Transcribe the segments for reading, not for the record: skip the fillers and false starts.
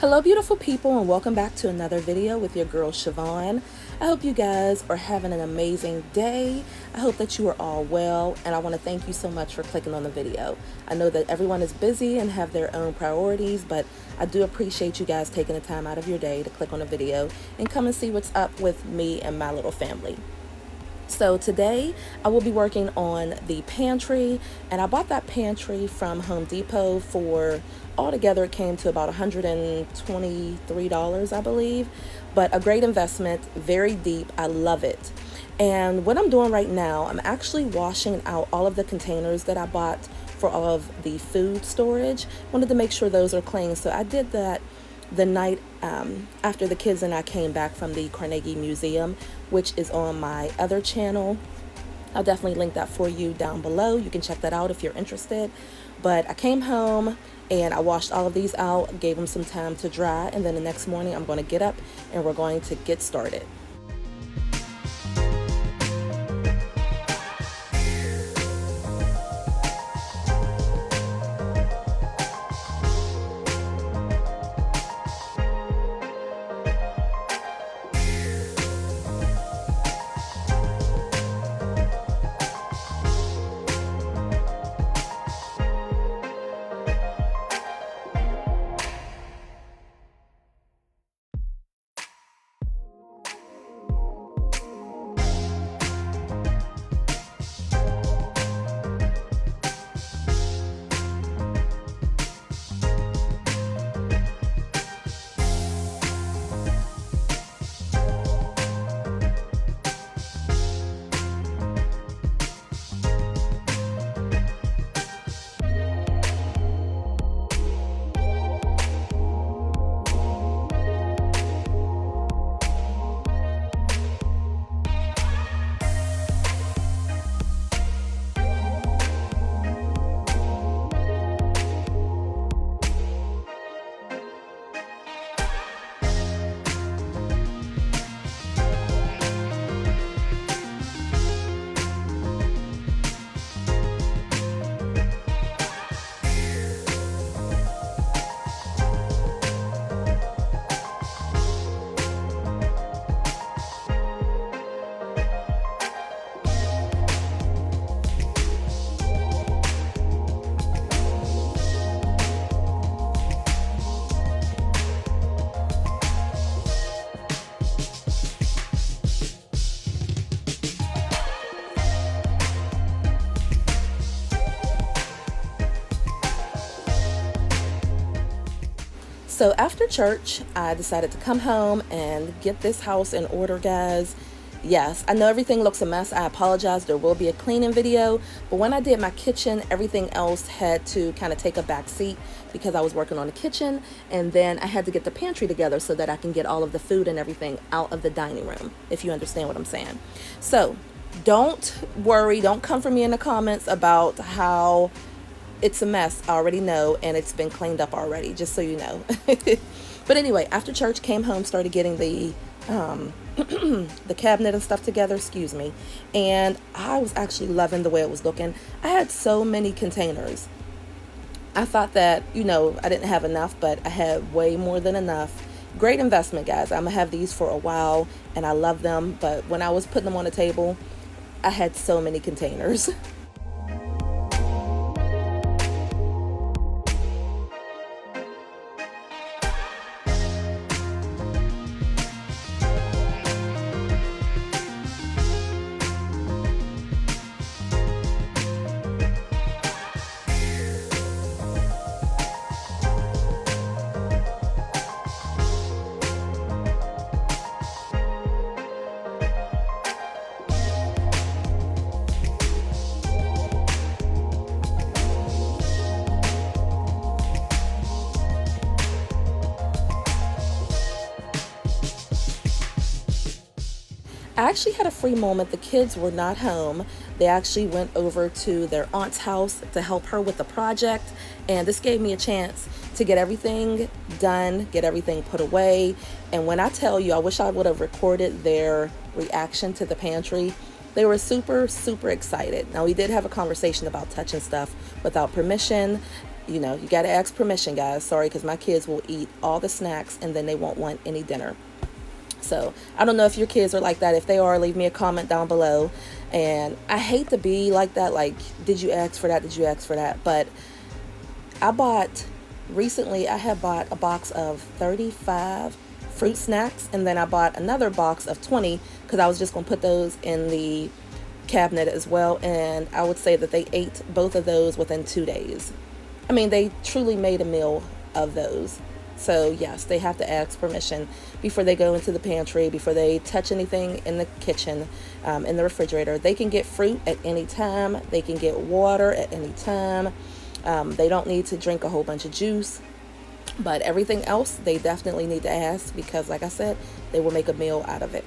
Hello beautiful people, and welcome back to another video with your girl Shyvonne. I hope you guys are having an amazing day. I hope that you are all well, and I want to thank you so much for clicking on the video. I know that everyone is busy and have their own priorities, but I do appreciate you guys taking the time out of your day to click on a video and come and see what's up with me and my little family. So today I will be working on the pantry, and I bought that pantry from Home Depot for altogether it came to about $123, I believe, but a great investment, very deep. I love it. And what I'm doing right now, I'm actually washing out all of the containers that I bought for all of the food storage. Wanted to make sure those are clean, so I did that the night after the kids and I came back from the Carnegie Museum, which is on my other channel. I'll definitely link that for you down below. You can check that out if you're interested. But I came home and I washed all of these out, gave them some time to dry, and then the next morning I'm going to get up and we're going to get started. So after church, I decided to come home and get this house in order, guys. Yes, I know everything looks a mess. I apologize. There will be a cleaning video. But when I did my kitchen, everything else had to kind of take a back seat because I was working on the kitchen. And then I had to get the pantry together so that I can get all of the food and everything out of the dining room, if you understand what I'm saying. So don't worry. Don't come for me in the comments about how it's a mess. I already know, and it's been cleaned up already, just so you know. But anyway, after church, came home, started getting the the cabinet and stuff together, excuse me, and I was actually loving the way it was looking. I had so many containers. I thought that, you know, I didn't have enough, but I had way more than enough. Great investment, guys. I'm gonna have these for a while, and I love them, but when I was putting them on the table, I had so many containers. I actually had a free moment. The kids were not home. They actually went over to their aunt's house to help her with the project, and this gave me a chance to get everything done, get everything put away. And when I tell you, I wish I would have recorded their reaction to the pantry. They were super excited. Now, we did have a conversation about touching stuff without permission, You know, you got to ask permission, guys. Sorry, because my kids will eat all the snacks and then they won't want any dinner. So I don't know if your kids are like that. If they are, leave me a comment down below. And I hate to be like that, like, did you ask for that? Did you ask for that? But recently I had bought a box of 35 fruit snacks, and then I bought another box of 20 because I was just going to put those in the cabinet as well. And I would say that they ate both of those within 2 days. I mean, they truly made a meal of those. So yes, they have to ask permission before they go into the pantry, before they touch anything in the kitchen, in the refrigerator. They can get fruit at any time. They can get water at any time. They don't need to drink a whole bunch of juice. But everything else, they definitely need to ask because, like I said, they will make a meal out of it.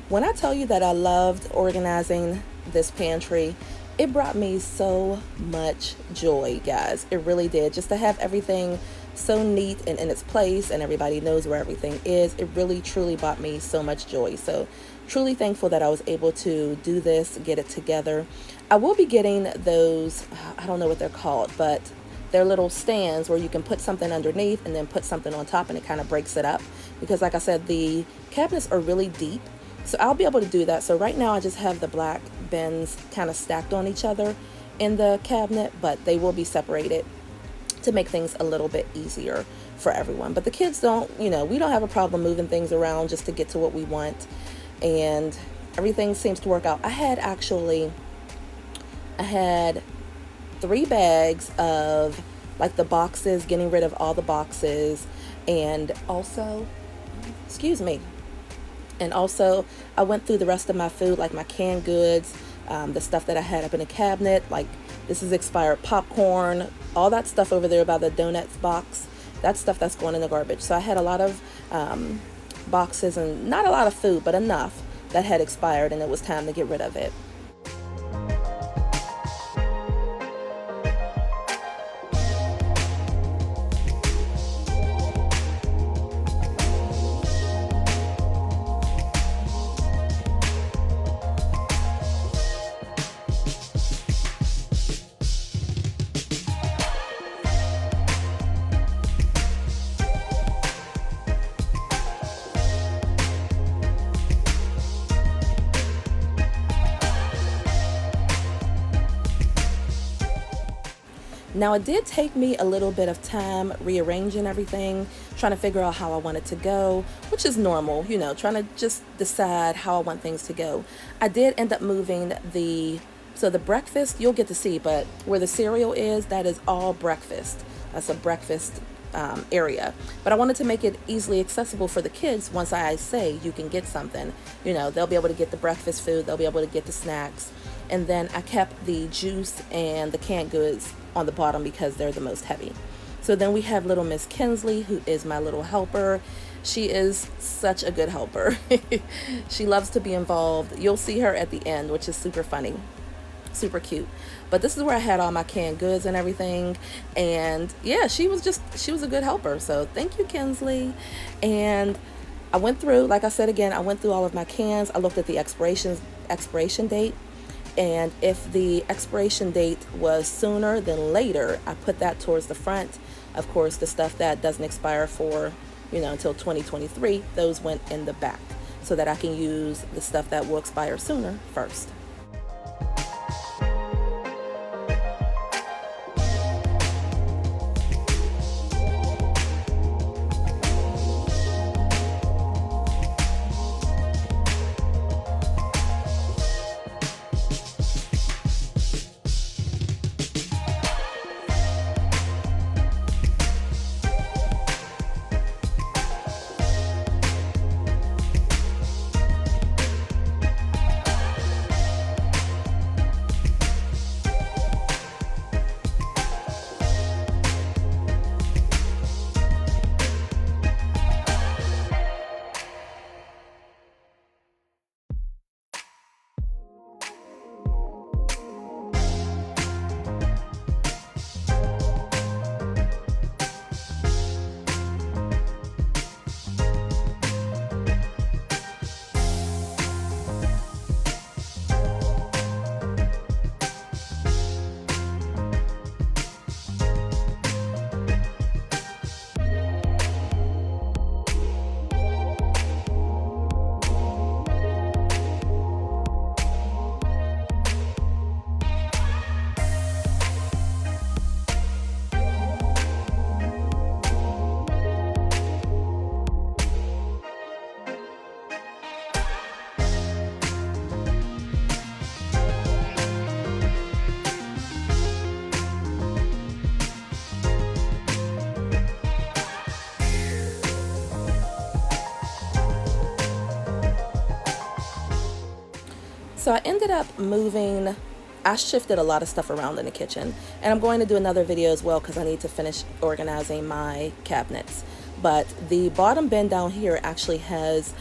When I tell you that I loved organizing this pantry, it brought me so much joy, guys. It really did. Just to have everything so neat and in its place and everybody knows where everything is, it really truly brought me so much joy. So truly thankful that I was able to do this, get it together. I will be getting those, I don't know what they're called, but they're little stands where you can put something underneath and then put something on top, and it kind of breaks it up. Because like I said, the cabinets are really deep. So I'll be able to do that. So right now I just have the black bins kind of stacked on each other in the cabinet, but they will be separated to make things a little bit easier for everyone. But the kids don't, you know, we don't have a problem moving things around just to get to what we want. And everything seems to work out. I had 3 bags of like the boxes, getting rid of all the boxes. And also, and also, I went through the rest of my food, like my canned goods, the stuff that I had up in the cabinet, like this is expired popcorn, all that stuff over there by the donuts box, that's stuff that's going in the garbage. So I had a lot of boxes, and not a lot of food, but enough that had expired, and it was time to get rid of it. Now, it did take me a little bit of time rearranging everything, trying to figure out how I want it to go, which is normal, you know, trying to just decide how I want things to go. I did end up moving the breakfast, you'll get to see, but where the cereal is, that is all breakfast. That's a breakfast area. But I wanted to make it easily accessible for the kids. Once I say you can get something, you know, they'll be able to get the breakfast food, they'll be able to get the snacks. And then I kept the juice and the canned goods on the bottom because they're the most heavy. So then we have little Miss Kinsley, who is my little helper. She is such a good helper. She loves to be involved. You'll see her at the end, which is super funny, super cute. But this is where I had all my canned goods and everything. And yeah, she was a good helper. So thank you, Kinsley. And I went through, like I said again, I went through all of my cans. I looked at the expiration date. And if the expiration date was sooner than later, I put that towards the front. Of course, the stuff that doesn't expire for, you know, until 2023, those went in the back so that I can use the stuff that will expire sooner first. So I ended up moving, I shifted a lot of stuff around in the kitchen, and I'm going to do another video as well because I need to finish organizing my cabinets. But the bottom bin down here actually has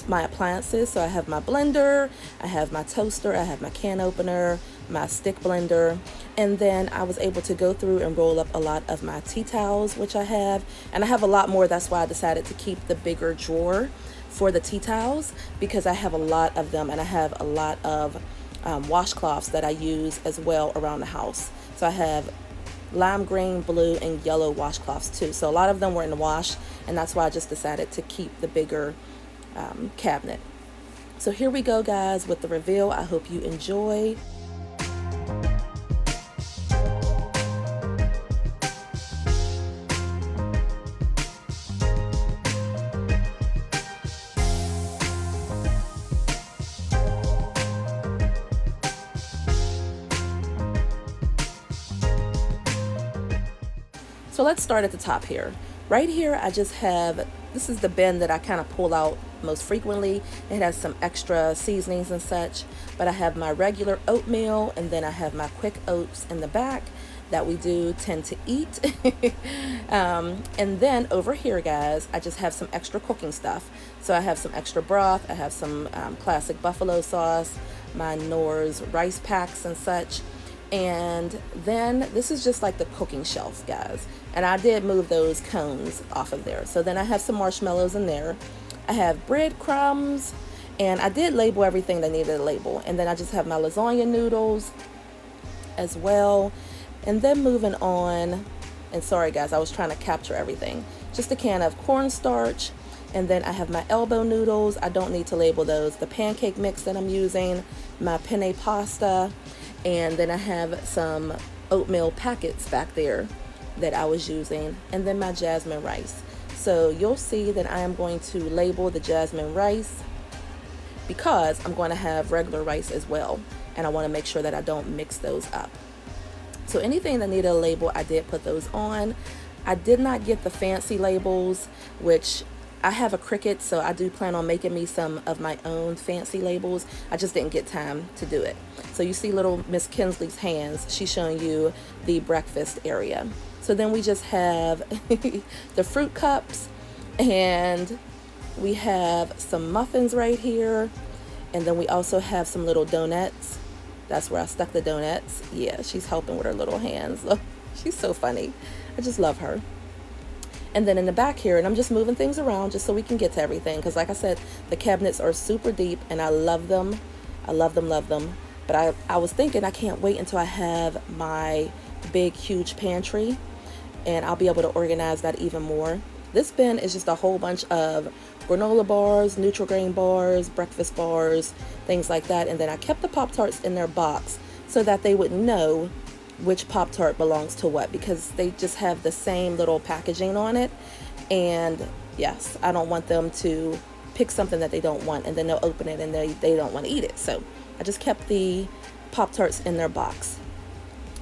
my appliances. So I have my blender, I have my toaster, I have my can opener, my stick blender, and then I was able to go through and roll up a lot of my tea towels, which I have, and I have a lot more. That's why I decided to keep the bigger drawer for the tea towels, because I have a lot of them, and I have a lot of washcloths that I use as well around the house. So I have lime green, blue, and yellow washcloths too. So a lot of them were in the wash, and that's why I just decided to keep the bigger cabinet. So here we go, guys, with the reveal. I hope you enjoy. So let's start at the top here. Right here, I just have, this is the bin that I kind of pull out most frequently. It has some extra seasonings and such, but I have my regular oatmeal, and then I have my quick oats in the back that we do tend to eat. And then over here, guys, I just have some extra cooking stuff. So I have some extra broth, I have some classic buffalo sauce, my Knorr's rice packs and such. And then this is just like the cooking shelf, guys, and I did move those cones off of there. So then I have some marshmallows in there, I have breadcrumbs, and I did label everything that needed a label. And then I just have my lasagna noodles as well. And then moving on, and sorry guys, I was trying to capture everything, just a can of cornstarch. And then I have my elbow noodles, I don't need to label those, the pancake mix that I'm using, my penne pasta, and then I have some oatmeal packets back there that I was using, and then my jasmine rice. So you'll see that I am going to label the jasmine rice because I'm going to have regular rice as well, and I want to make sure that I don't mix those up. So anything that needed a label, I did put those on. I did not get the fancy labels, which I have a Cricut, so I do plan on making me some of my own fancy labels. I just didn't get time to do it. So you see little Miss Kinsley's hands. She's showing you the breakfast area. So then we just have the fruit cups, and we have some muffins right here. And then we also have some little donuts. That's where I stuck the donuts. Yeah, she's helping with her little hands. Look, she's so funny. I just love her. And then in the back here, and I'm just moving things around just so we can get to everything, because like I said, the cabinets are super deep and I love them. I love them, love them. But I was thinking I can't wait until I have my big, huge pantry, and I'll be able to organize that even more. This bin is just a whole bunch of granola bars, Nutri-Grain bars, breakfast bars, things like that. And then I kept the Pop-Tarts in their box so that they would know which Pop-Tart belongs to what, because they just have the same little packaging on it. And yes, I don't want them to pick something that they don't want and then they'll open it and they don't want to eat it. So I just kept the Pop-Tarts in their box.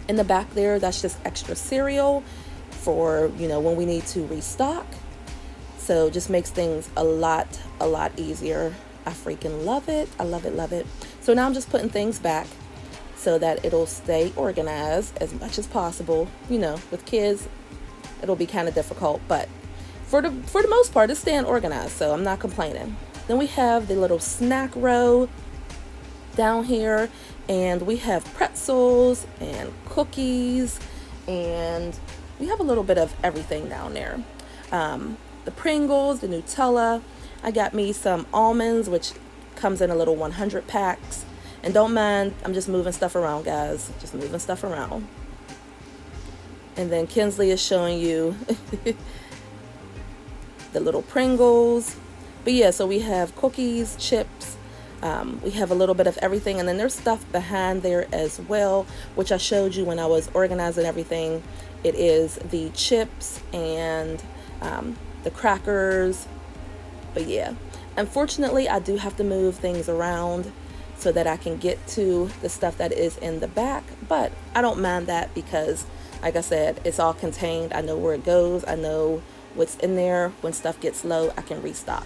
In the back there, that's just extra cereal for, you know, when we need to restock. So just makes things a lot easier. I freaking love it. I love it, love it. So now I'm just putting things back so that it'll stay organized as much as possible. You know, with kids, it'll be kind of difficult, but for the most part, it's staying organized, so I'm not complaining. Then we have the little snack row down here, and we have pretzels and cookies, and we have a little bit of everything down there. The Pringles, the Nutella. I got me some almonds, which comes in a little 100 packs. And don't mind, I'm just moving stuff around, guys. Just moving stuff around. And then Kinsley is showing you the little Pringles. But yeah, so we have cookies, chips. We have a little bit of everything. And then there's stuff behind there as well, which I showed you when I was organizing everything. It is the chips and the crackers. But yeah, unfortunately, I do have to move things around so that I can get to the stuff that is in the back. But I don't mind that because, like I said, it's all contained. I know where it goes. I know what's in there. When stuff gets low, I can restock.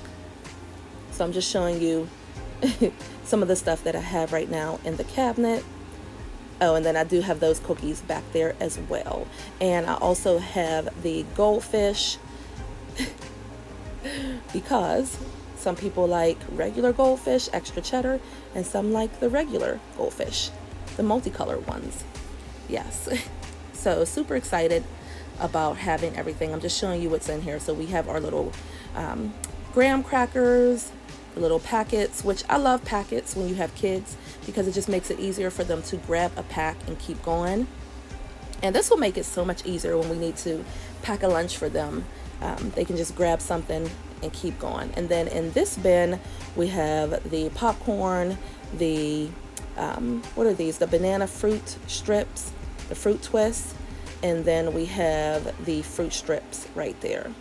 So I'm just showing you some of the stuff that I have right now in the cabinet. Oh, and then I do have those cookies back there as well. And I also have the goldfish because some people like regular goldfish, extra cheddar, and some like the regular goldfish, the multicolored ones. Yes. So super excited about having everything. I'm just showing you what's in here. So we have our little graham crackers, the little packets, which I love packets when you have kids because it just makes it easier for them to grab a pack and keep going. And this will make it so much easier when we need to pack a lunch for them. They can just grab something and keep going. And then in this bin, we have the popcorn, the, what are these? The banana fruit strips, the fruit twists, and then we have the fruit strips right there.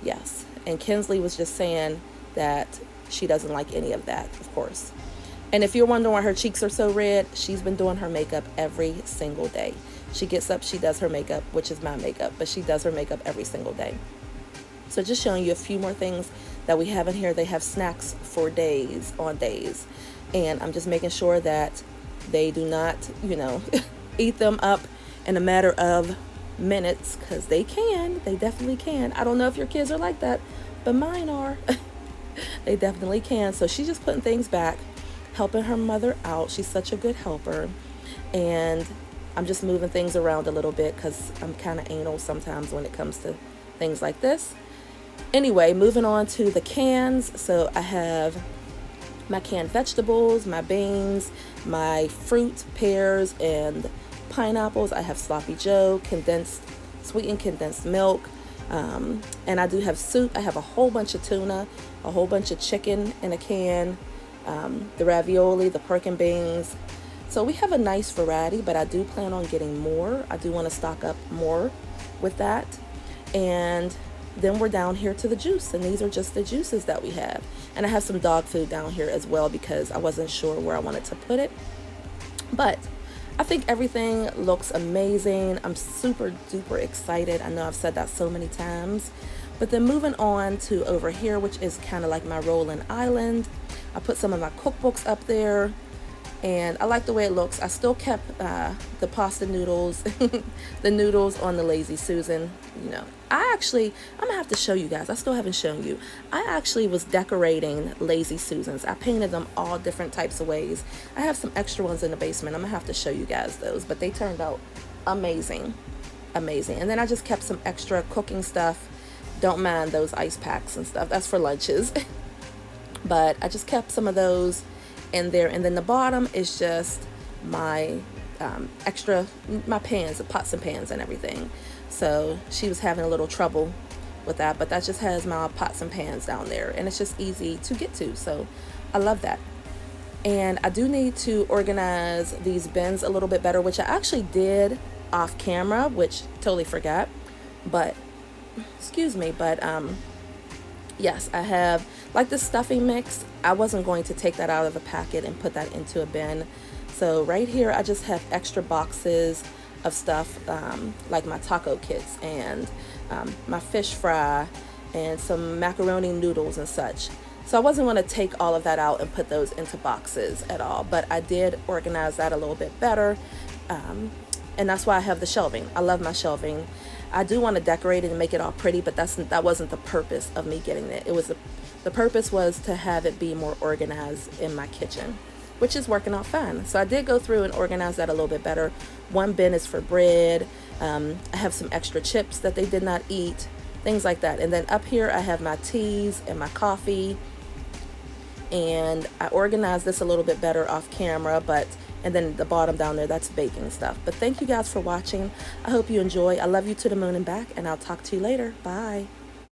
Yes. And Kinsley was just saying that she doesn't like any of that, of course. And if you're wondering why her cheeks are so red, she's been doing her makeup every single day. She gets up, she does her makeup, which is my makeup, but she does her makeup every single day. So just showing you a few more things that we have in here. They have snacks for days on days. And I'm just making sure that they do not, you know, eat them up in a matter of minutes, because they definitely can. I don't know if your kids are like that, but mine are. They definitely can. So she's just putting things back, helping her mother out. She's such a good helper. And I'm just moving things around a little bit because I'm kind of anal sometimes when it comes to things like this. Anyway, moving on to the cans. So I have my canned vegetables, my beans, my fruit, pears, and pineapples. I have Sloppy Joe, sweetened condensed milk. And I do have soup. I have a whole bunch of tuna, a whole bunch of chicken in a can, the ravioli, the pork and beans. So we have a nice variety, but I do plan on getting more. I do want to stock up more with that. And then we're down here to the juice, and these are just the juices that we have. And I have some dog food down here as well because I wasn't sure where I wanted to put it. But I think everything looks amazing. I'm super duper excited. I know I've said that so many times. But then moving on to over here, which is kind of like my rolling island. I put some of my cookbooks up there, and I like the way it looks. I still kept the pasta noodles, the noodles on the Lazy Susan. You know, I'm gonna have to show you guys. I still haven't shown you. I actually was decorating Lazy Susans. I painted them all different types of ways. I have some extra ones in the basement. I'm gonna have to show you guys those, but they turned out amazing, amazing. And then I just kept some extra cooking stuff. Don't mind those ice packs and stuff. That's for lunches. But I just kept some of those in there. And then the bottom is just my my pans, the pots and pans and everything. So she was having a little trouble with that, but that just has my pots and pans down there, and it's just easy to get to. So I love that. And I do need to organize these bins a little bit better, which I actually did off camera, which totally forgot. But excuse me, but yes, I have like the stuffing mix. I wasn't going to take that out of the packet and put that into a bin. So right here I just have extra boxes of stuff, like my taco kits and my fish fry and some macaroni noodles and such. So I wasn't going to take all of that out and put those into boxes at all, but I did organize that a little bit better, and that's why I have the shelving. I love my shelving. I do want to decorate it and make it all pretty, but that wasn't the purpose of me getting it. It was the purpose was to have it be more organized in my kitchen, which is working out fine. So I did go through and organize that a little bit better. One bin is for bread. I have some extra chips that they did not eat, things like that. And then up here I have my teas and my coffee. And I organized this a little bit better off camera, and then the bottom down there, that's baking stuff. But thank you guys for watching. I hope you enjoy. I love you to the moon and back, and I'll talk to you later. Bye.